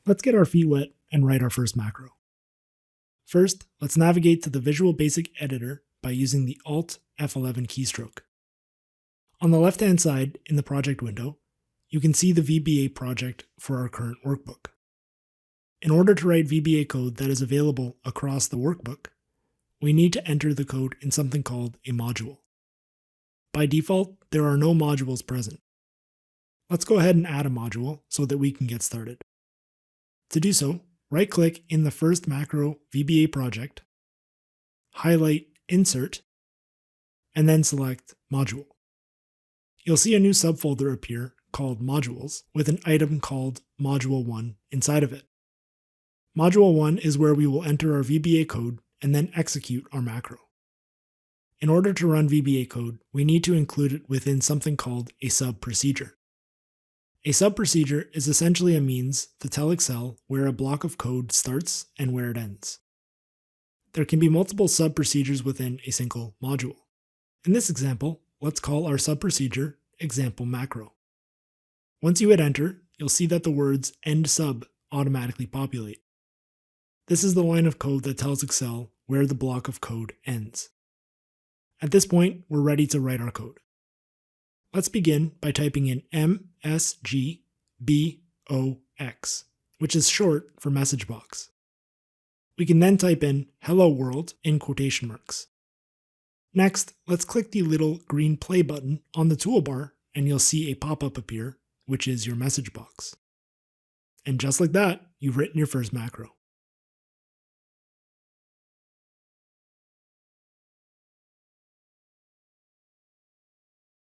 Let's get our feet wet and write our first macro. First, let's navigate to the Visual Basic editor by using the Alt F11 keystroke. On the left-hand side in the project window, you can see the VBA project for our current workbook. In order to write VBA code that is available across the workbook, we need to enter the code in something called a module. By default, there are no modules present. Let's go ahead and add a module so that we can get started. To do so, right-click in the first macro VBA project, highlight Insert, and then select Module. You'll see a new subfolder appear called Modules with an item called Module 1 inside of it. Module 1 is where we will enter our VBA code and then execute our macro. In order to run VBA code, we need to include it within something called a sub-procedure. A sub-procedure is essentially a means to tell Excel where a block of code starts and where it ends. There can be multiple sub-procedures within a single module. In this example, let's call our sub-procedure example macro. Once you hit enter, you'll see that the words end sub automatically populate. This is the line of code that tells Excel where the block of code ends. At this point, we're ready to write our code. Let's begin by typing in MSGBOX, which is short for message box. We can then type in hello world in quotation marks. Next, let's click the little green play button on the toolbar and you'll see a pop-up appear, which is your message box. And just like that, you've written your first macro.